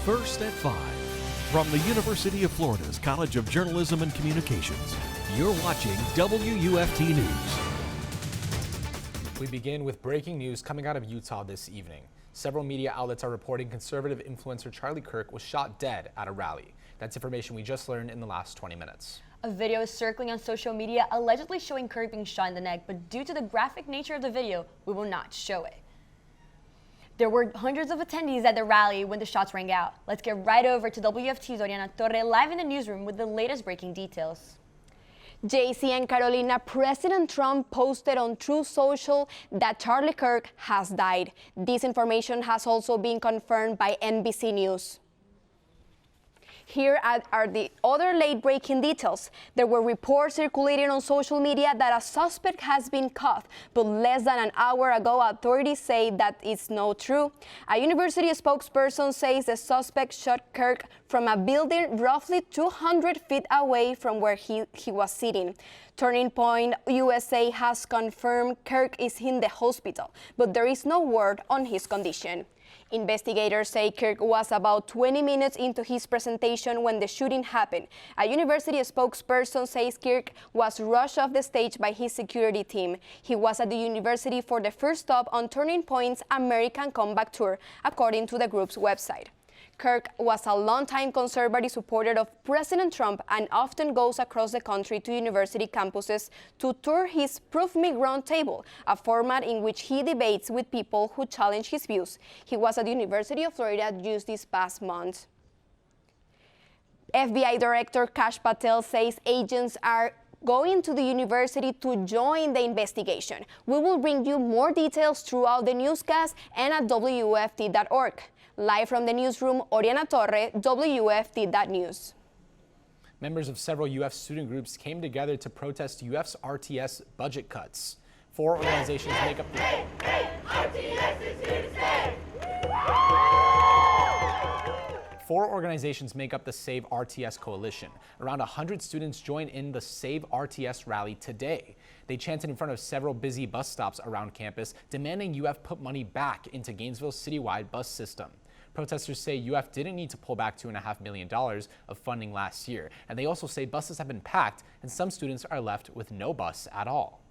First at 5. From the University of Florida's College of Journalism and Communications, you're watching WUFT News. We begin with breaking news coming out of Utah this evening. Several media outlets are reporting conservative influencer Charlie Kirk was shot dead at a rally. That's information we just learned in the last 20 minutes. A video is circling on social media allegedly showing Kirk being shot in the neck, but due to the graphic nature of the video, we will not show it. There were hundreds of attendees at the rally when the shots rang out. Let's get right over to WFT's Oriana Torre live in the newsroom with the latest breaking details. JC and Carolina, President Trump posted on Truth Social that Charlie Kirk has died. This information has also been confirmed by NBC News. Here are the other late-breaking details. There were reports circulating on social media that a suspect has been caught, but less than an hour ago, authorities say that it's not true. A university spokesperson says the suspect shot Kirk from a building roughly 200 feet away from where he was sitting. Turning Point USA has confirmed Kirk is in the hospital, but there is no word on his condition. Investigators say Kirk was about 20 minutes into his presentation when the shooting happened. A university spokesperson says Kirk was rushed off the stage by his security team. He was at the university for the first stop on Turning Point's American Comeback Tour, according to the group's website. Kirk was a longtime conservative supporter of President Trump and often goes across the country to university campuses to tour his Prove Me Wrong table, a format in which he debates with people who challenge his views. He was at the University of Florida just this past month. FBI Director Kash Patel says agents are going to the university to join the investigation. We will bring you more details throughout the newscast and at WUFT.org. Live from the newsroom, Oriana Torre, WUFT.News. Members of several UF student groups came together to protest UF's RTS budget cuts. Four organizations make up the... RTS is here to stay! Four organizations make up the Save RTS coalition. Around 100 students joined in the Save RTS rally today. They chanted in front of several busy bus stops around campus, demanding UF put money back into Gainesville's citywide bus system. Protesters say UF didn't need to pull back $2.5 million of funding last year, and they also say buses have been packed and some students are left with no bus at all.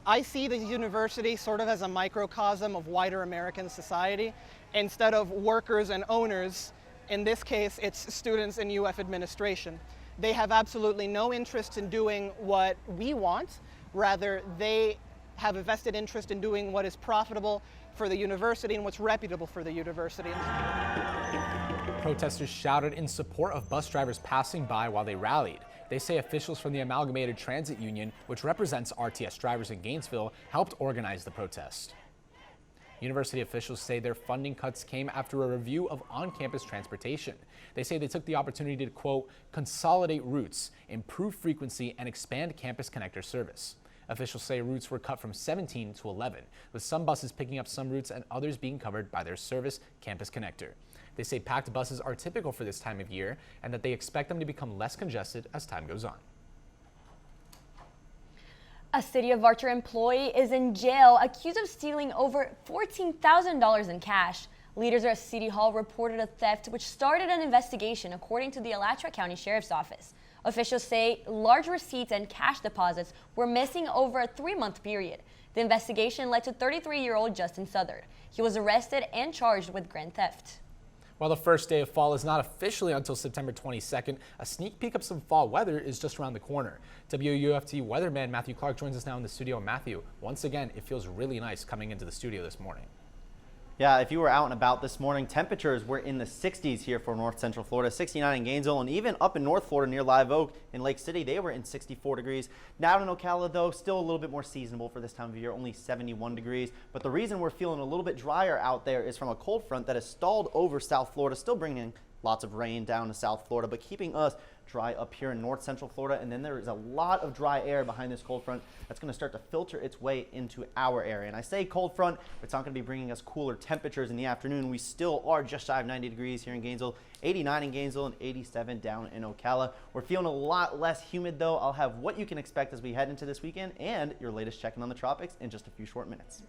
I see the university sort of as a microcosm of wider American society. Instead of workers and owners, in this case, it's students in UF administration. They have absolutely no interest in doing what we want. Rather, they have a vested interest in doing what is profitable for the university and what's reputable for the university. Protesters shouted in support of bus drivers passing by while they rallied. They say officials from the Amalgamated Transit Union, which represents RTS drivers in Gainesville, helped organize the protest. University officials say their funding cuts came after a review of on-campus transportation. They say they took the opportunity to, quote, consolidate routes, improve frequency, and expand campus connector service. Officials say routes were cut from 17 to 11, with some buses picking up some routes and others being covered by their service campus connector. They say packed buses are typical for this time of year and that they expect them to become less congested as time goes on. A City of Archer employee is in jail accused of stealing over $14,000 in cash. Leaders at City Hall reported a theft which started an investigation, according to the Alachua County Sheriff's Office. Officials say large receipts and cash deposits were missing over a 3-month period. The investigation led to 33-year-old Justin Southard. He was arrested and charged with grand theft. While the first day of fall is not officially until September 22nd, a sneak peek of some fall weather is just around the corner. WUFT weatherman Matthew Clark joins us now in the studio. Matthew, once again, it feels really nice coming into the studio this morning. Yeah, if you were out and about this morning, temperatures were in the 60s here for North Central Florida, 69 in Gainesville, and even up in North Florida near Live Oak in Lake City, they were in 64 degrees. Down in Ocala, though, still a little bit more seasonable for this time of year, only 71 degrees. But the reason we're feeling a little bit drier out there is from a cold front that has stalled over South Florida, still bringing lots of rain down to South Florida, but keeping us dry up here in North Central Florida. And then there is a lot of dry air behind this cold front that's going to start to filter its way into our area. And I say cold front, but it's not going to be bringing us cooler temperatures in the afternoon. We still are just shy of 90 degrees here in Gainesville, 89 in Gainesville and 87 down in Ocala. We're feeling a lot less humid though. I'll have what you can expect as we head into this weekend and your latest check-in on the tropics in just a few short minutes.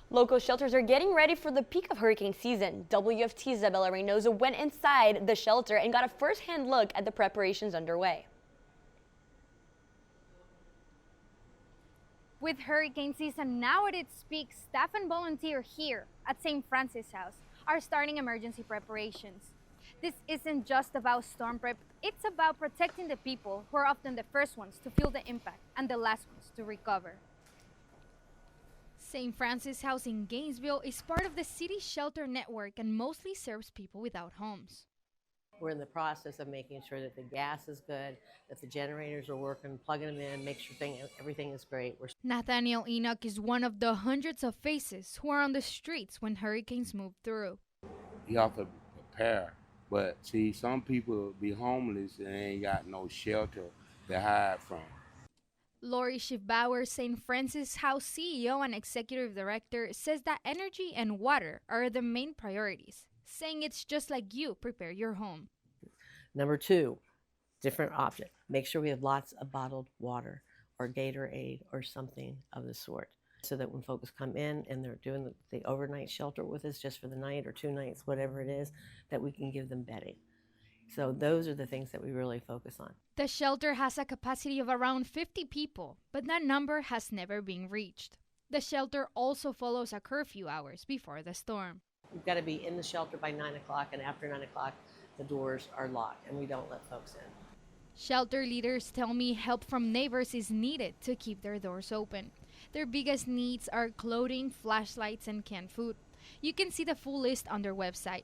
Local shelters are getting ready for the peak of hurricane season. WFT's Isabella Reinoso went inside the shelter and got a first-hand look at the preparations underway. With hurricane season now at its peak, staff and volunteers here at St. Francis House are starting emergency preparations. This isn't just about storm prep, it's about protecting the people who are often the first ones to feel the impact and the last ones to recover. St. Francis House in Gainesville is part of the city's shelter network and mostly serves people without homes. We're in the process of making sure that the gas is good, that the generators are working, plugging them in, make sure everything is great. Nathaniel Enoch is one of the hundreds of faces who are on the streets when hurricanes move through. You have to prepare, but see, some people be homeless and ain't got no shelter to hide from. Lori Schiffbauer, St. Francis House CEO and Executive Director, says that energy and water are the main priorities, saying it's just like you prepare your home. Number two, different option. Make sure we have lots of bottled water or Gatorade or something of the sort, so that when folks come in and they're doing the overnight shelter with us just for the night or 2 nights, whatever it is, that we can give them bedding. So those are the things that we really focus on. The shelter has a capacity of around 50 people, but that number has never been reached. The shelter also follows a curfew hours before the storm. We've got to be in the shelter by 9 o'clock, and after 9 o'clock, the doors are locked, and we don't let folks in. Shelter leaders tell me help from neighbors is needed to keep their doors open. Their biggest needs are clothing, flashlights, and canned food. You can see the full list on their website.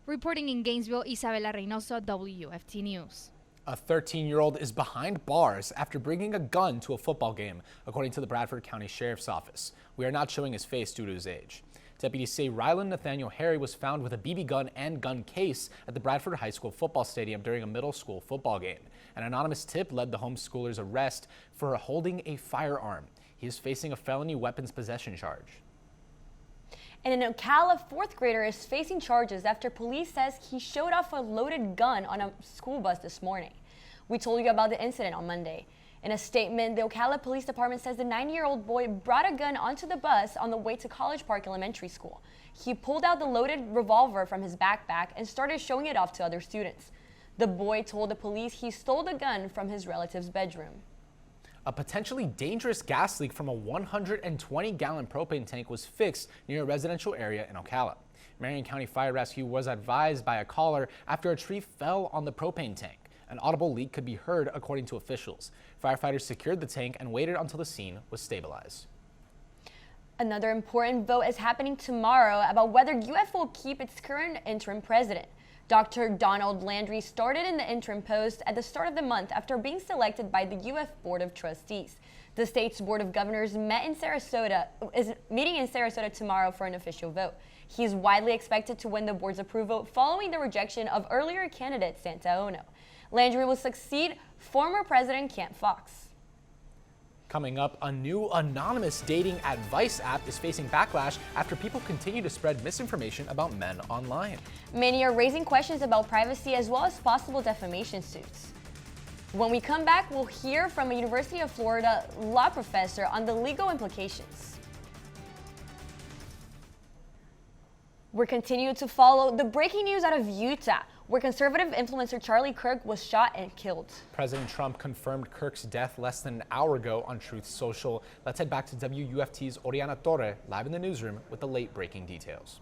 Reporting in Gainesville, Isabella Reinoso, WFT News. A 13-year-old is behind bars after bringing a gun to a football game, according to the Bradford County Sheriff's Office. We are not showing his face due to his age. Deputies say Rylan Nathaniel Harry was found with a BB gun and gun case at the Bradford High School football stadium during a middle school football game. An anonymous tip led the homeschooler's arrest for holding a firearm. He is facing a felony weapons possession charge. And in Ocala, 4th grader is facing charges after police says he showed off a loaded gun on a school bus this morning. We told you about the incident on Monday. In a statement, the Ocala Police Department says the 9-year-old boy brought a gun onto the bus on the way to College Park Elementary School. He pulled out the loaded revolver from his backpack and started showing it off to other students. The boy told the police he stole the gun from his relative's bedroom. A potentially dangerous gas leak from a 120-gallon propane tank was fixed near a residential area in Ocala. Marion County Fire Rescue was advised by a caller after a tree fell on the propane tank. An audible leak could be heard, according to officials. Firefighters secured the tank and waited until the scene was stabilized. Another important vote is happening tomorrow about whether UF will keep its current interim president. Dr. Donald Landry started in the interim post at the start of the month after being selected by the UF Board of Trustees. The state's Board of Governors is meeting in Sarasota tomorrow for an official vote. He is widely expected to win the board's approval following the rejection of earlier candidate Santa Ono. Landry will succeed former President Kent Fox. Coming up, a new anonymous dating advice app is facing backlash after people continue to spread misinformation about men online. Many are raising questions about privacy as well as possible defamation suits. When we come back, we'll hear from a University of Florida law professor on the legal implications. We're continuing to follow the breaking news out of Utah, where conservative influencer Kirk was shot and killed. President Trump confirmed Kirk's death less than an hour ago on Truth Social. Let's head back to WUFT's Oriana Torre, live in the newsroom with the late breaking details.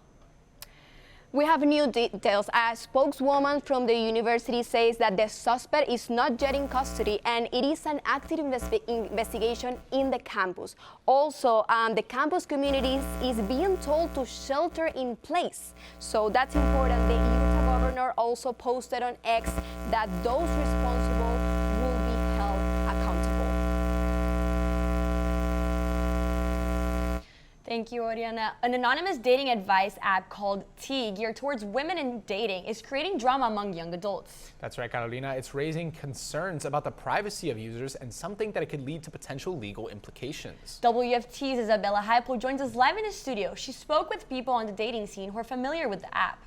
We have new details. A spokeswoman from the university says that the suspect is not yet in custody and it is an active investigation in the campus. Also, the campus community is being told to shelter in place. So that's important. The Utah governor also posted on X that those responsible will be held accountable. Thank you, Oriana. An anonymous dating advice app called T, geared towards women in dating, is creating drama among young adults. That's right, Carolina. It's raising concerns about the privacy of users and something that it could lead to potential legal implications. WFT's Isabella Heupel joins us live in the studio. She spoke with people on the dating scene who are familiar with the app.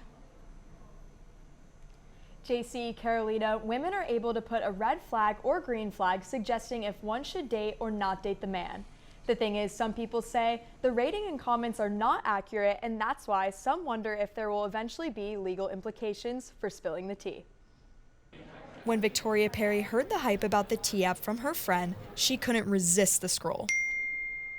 JC, Carolina, women are able to put a red flag or green flag suggesting if one should date or not date the man. The thing is, some people say the rating and comments are not accurate, and that's why some wonder if there will eventually be legal implications for spilling the tea. When Victoria Perry heard the hype about the tea app from her friend, she couldn't resist the scroll.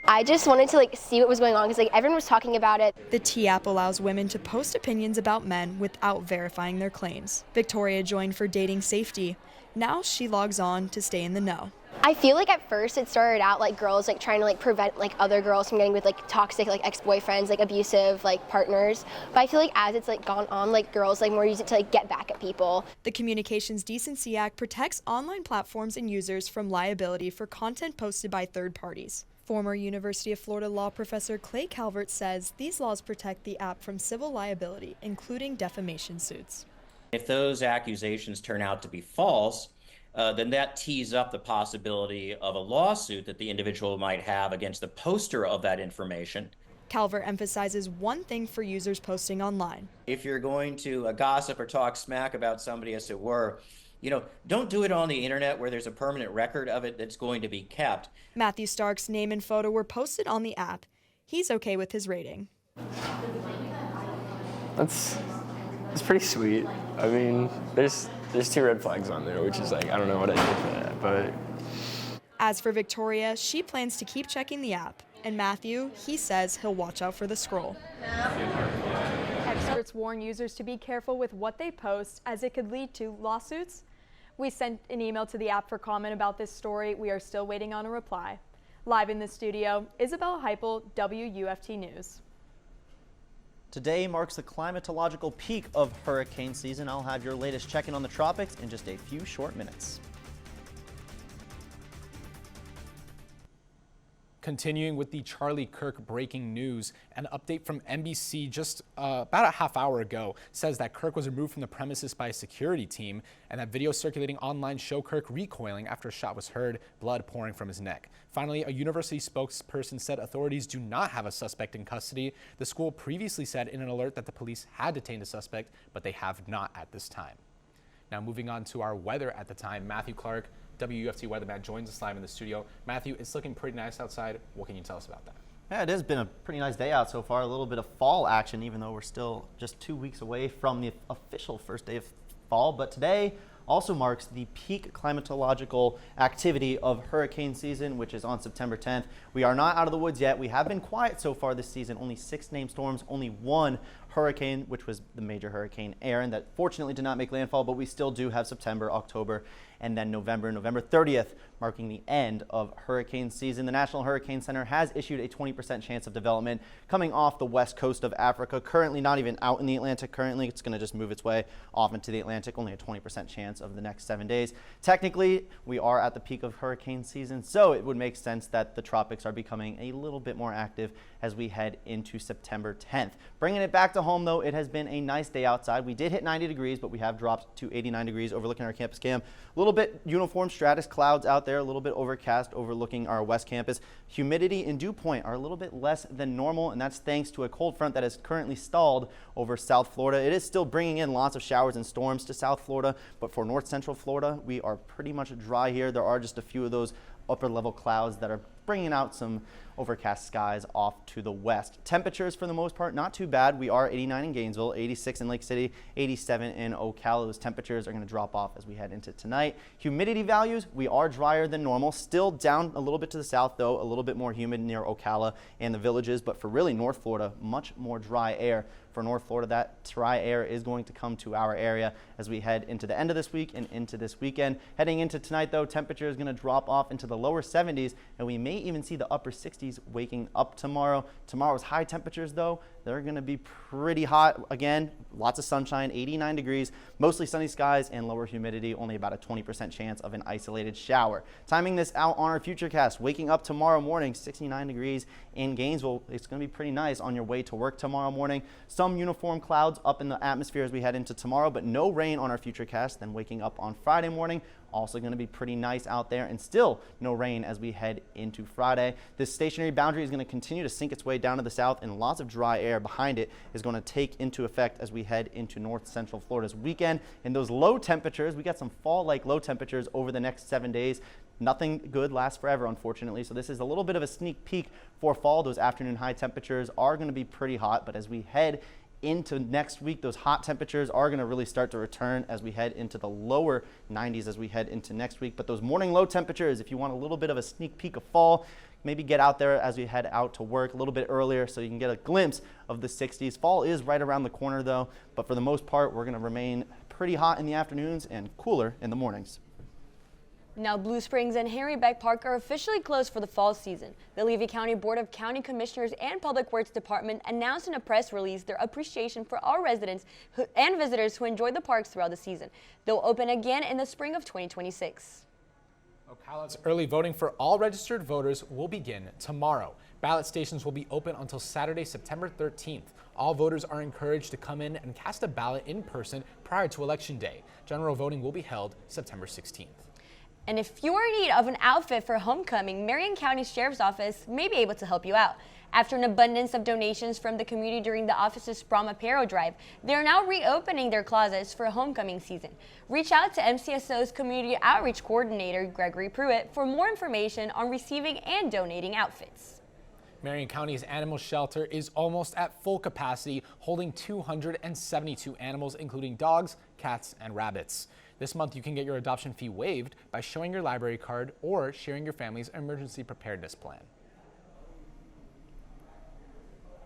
I just wanted to see what was going on because everyone was talking about it. The tea app allows women to post opinions about men without verifying their claims. Victoria joined for dating safety. Now she logs on to stay in the know. I feel like at first it started out like girls trying to prevent other girls from getting with toxic ex-boyfriends, abusive partners. But I feel like as it's gone on, girls more use it to get back at people. The Communications Decency Act protects online platforms and users from liability for content posted by third parties. Former University of Florida law professor Clay Calvert says these laws protect the app from civil liability, including defamation suits. If those accusations turn out to be false, then that tees up the possibility of a lawsuit that the individual might have against the poster of that information. Calvert emphasizes one thing for users posting online. If you're going to gossip or talk smack about somebody, as it were, don't do it on the internet where there's a permanent record of it that's going to be kept. Matthew Stark's name and photo were posted on the app. He's okay with his rating. It's pretty sweet. I mean, there's 2 red flags on there, which is I don't know what I did for that, but. As for Victoria, she plans to keep checking the app. And Matthew, he says he'll watch out for the scroll. Experts warn users to be careful with what they post as it could lead to lawsuits. We sent an email to the app for comment about this story. We are still waiting on a reply. Live in the studio, Isabella Heupel, WUFT News. Today marks the climatological peak of hurricane season. I'll have your latest check-in on the tropics in just a few short minutes. Continuing with the Charlie Kirk breaking news, an update from NBC just about a half hour ago says that Kirk was removed from the premises by a security team, and that video circulating online show Kirk recoiling after a shot was heard, blood pouring from his neck. Finally, a university spokesperson said authorities do not have a suspect in custody. The school previously said in an alert that the police had detained a suspect, but they have not at this time. Now moving on to our weather at the time, Matthew Clark, WUFT weatherman, joins us live in the studio. Matthew, it's looking pretty nice outside. What can you tell us about that? Yeah, it has been a pretty nice day out so far. A little bit of fall action, even though we're still just 2 weeks away from the official first day of fall. But today also marks the peak climatological activity of hurricane season, which is on September 10th. We are not out of the woods yet. We have been quiet so far this season. Only 6 named storms, only 1 hurricane, which was the major hurricane Aaron, that fortunately did not make landfall, but we still do have September, October, and then November 30th, marking the end of hurricane season. The National Hurricane Center has issued a 20% chance of development coming off the west coast of Africa. Currently not even out in the Atlantic currently. It's going to just move its way off into the Atlantic. Only a 20% chance of the next 7 days. Technically, we are at the peak of hurricane season, so it would make sense that the tropics are becoming a little bit more active as we head into September 10th. Bringing it back to home, though, it has been a nice day outside. We did hit 90 degrees, but we have dropped to 89 degrees overlooking our campus cam. A little bit uniform stratus clouds out there, a little bit overcast overlooking our west campus. Humidity and dew point are a little bit less than normal, and that's thanks to a cold front that is currently stalled over South Florida. It is still bringing in lots of showers and storms to South Florida, but for North Central Florida, we are pretty much dry here. There are just a few of those upper level clouds that are bringing out some overcast skies off to the west. Temperatures for the most part not too bad. We are 89 in Gainesville, 86 in Lake City, 87 in Ocala. Those temperatures are going to drop off as we head into tonight. Humidity values, we are drier than normal, still down a little bit to the south though, a little bit more humid near Ocala and the villages, but for really North Florida, much more dry air. For North Florida, that dry air is going to come to our area as we head into the end of this week and into this weekend. Heading into tonight though, temperature is going to drop off into the lower 70s, and we may even see the upper 60s waking up tomorrow. Tomorrow's high temperatures though, they're going to be pretty hot again. Lots of sunshine, 89 degrees, mostly sunny skies and lower humidity, only about a 20% chance of an isolated shower. Timing this out on our futurecast, waking up tomorrow morning, 69 degrees in Gainesville. It's going to be pretty nice on your way to work tomorrow morning. Some uniform clouds up in the atmosphere as we head into tomorrow, but no rain on our futurecast. Then waking up on Friday morning, also going to be pretty nice out there, and still no rain as we head into Friday. This stationary boundary is going to continue to sink its way down to the south, and lots of dry air behind it is going to take into effect as we head into north central Florida's weekend. And those low temperatures, we got some fall-like low temperatures over the next 7 days. Nothing good lasts forever, unfortunately, so this is a little bit of a sneak peek for fall. Those afternoon high temperatures are going to be pretty hot, but as we head into next week, those hot temperatures are going to really start to return as we head into the lower 90s as we head into next week. But those morning low temperatures, if you want a little bit of a sneak peek of fall, maybe get out there as we head out to work a little bit earlier so you can get a glimpse of the 60s. Fall is right around the corner though, but for the most part, we're going to remain pretty hot in the afternoons and cooler in the mornings. Now, Blue Springs and Henry Beck Park are officially closed for the fall season. The Levy County Board of County Commissioners and Public Works Department announced in a press release their appreciation for all residents and visitors who enjoyed the parks throughout the season. They'll open again in the spring of 2026. Ocala's early voting for all registered voters will begin tomorrow. Ballot stations will be open until Saturday, September 13th. All voters are encouraged to come in and cast a ballot in person prior to Election Day. General voting will be held September 16th. And if you are in need of an outfit for homecoming, Marion County Sheriff's Office may be able to help you out. After an abundance of donations from the community during the office's prom apparel drive, they are now reopening their closets for homecoming season. Reach out to MCSO's Community Outreach Coordinator, Gregory Pruitt, for more information on receiving and donating outfits. Marion County's animal shelter is almost at full capacity, holding 272 animals, including dogs, cats, and rabbits. This month, you can get your adoption fee waived by showing your library card or sharing your family's emergency preparedness plan.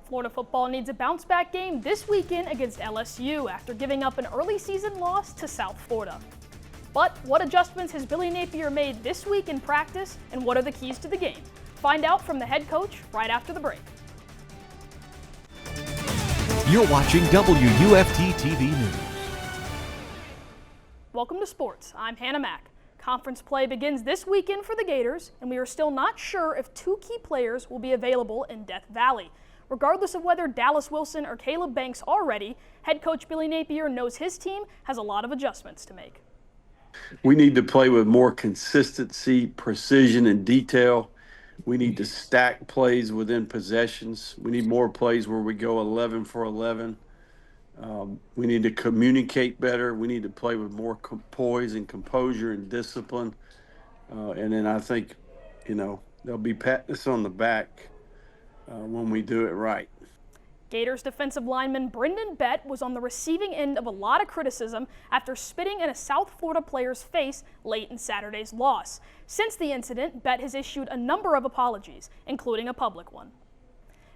Florida football needs a bounce-back game this weekend against LSU after giving up an early season loss to South Florida. But what adjustments has Billy Napier made this week in practice, and what are the keys to the game? Find out from the head coach right after the break. You're watching WUFT-TV News. Welcome to sports. I'm Hannah Mack. Conference play begins this weekend for the Gators, and we are still not sure if two key players will be available in Death Valley. Regardless of whether Dallas Wilson or Caleb Banks are ready, head coach Billy Napier knows his team has a lot of adjustments to make. We need to play with more consistency, precision, and detail. We need to stack plays within possessions. We need more plays where we go 11 for 11. We need to communicate better. We need to play with more poise and composure and discipline. And then I think, they'll be patting us on the back when we do it right. Gators defensive lineman Brendan Bett was on the receiving end of a lot of criticism after spitting in a South Florida player's face late in Saturday's loss. Since the incident, Bett has issued a number of apologies, including a public one.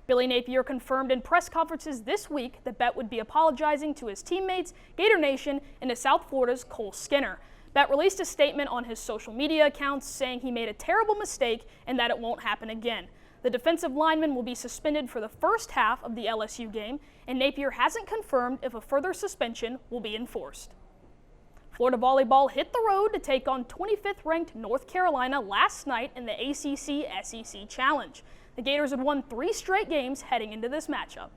Billy Napier confirmed in press conferences this week that Bett would be apologizing to his teammates, Gator Nation, and to South Florida's Cole Skinner. Bett released a statement on his social media accounts saying he made a terrible mistake and that it won't happen again. The defensive lineman will be suspended for the first half of the LSU game, and Napier hasn't confirmed if a further suspension will be enforced. Florida volleyball hit the road to take on 25th-ranked North Carolina last night in the ACC-SEC Challenge. The Gators had won 3 straight games heading into this matchup.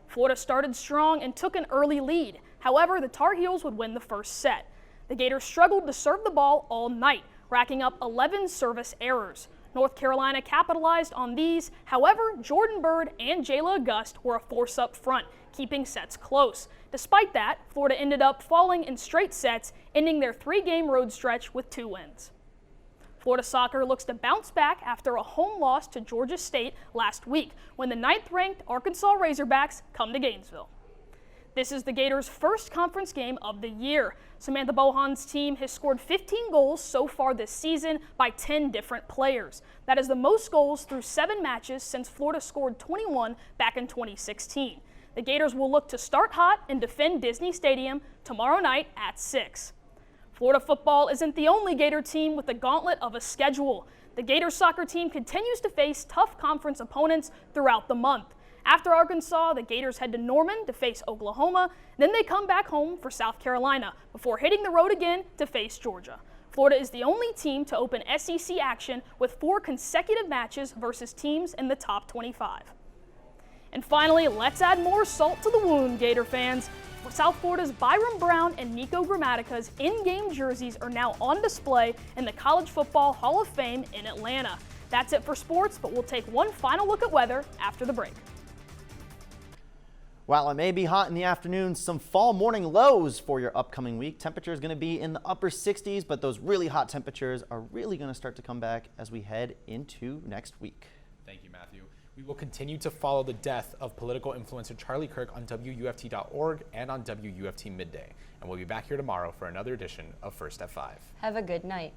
Florida started strong and took an early lead. However, the Tar Heels would win the first set. The Gators struggled to serve the ball all night, racking up 11 service errors. North Carolina capitalized on these. However, Jordan Bird and Jayla August were a force up front, keeping sets close. Despite that, Florida ended up falling in straight sets, ending their 3-game road stretch with 2 wins. Florida soccer looks to bounce back after a home loss to Georgia State last week when the 9th-ranked Arkansas Razorbacks come to Gainesville. This is the Gators' first conference game of the year. Samantha Bohan's team has scored 15 goals so far this season by 10 different players. That is the most goals through 7 matches since Florida scored 21 back in 2016. The Gators will look to start hot and defend Disney Stadium tomorrow night at 6. Florida football isn't the only Gator team with the gauntlet of a schedule. The Gators soccer team continues to face tough conference opponents throughout the month. After Arkansas, the Gators head to Norman to face Oklahoma. Then they come back home for South Carolina before hitting the road again to face Georgia. Florida is the only team to open SEC action with 4 consecutive matches versus teams in the top 25. And finally, let's add more salt to the wound, Gator fans. South Florida's Byron Brown and Nico Grammatica's in-game jerseys are now on display in the College Football Hall of Fame in Atlanta. That's it for sports, but we'll take one final look at weather after the break. While it may be hot in the afternoon, some fall morning lows for your upcoming week. Temperature is going to be in the upper 60s, but those really hot temperatures are really going to start to come back as we head into next week. Thank you, Matthew. We will continue to follow the death of political influencer Charlie Kirk on WUFT.org and on WUFT Midday. And we'll be back here tomorrow for another edition of First at 5. Have a good night.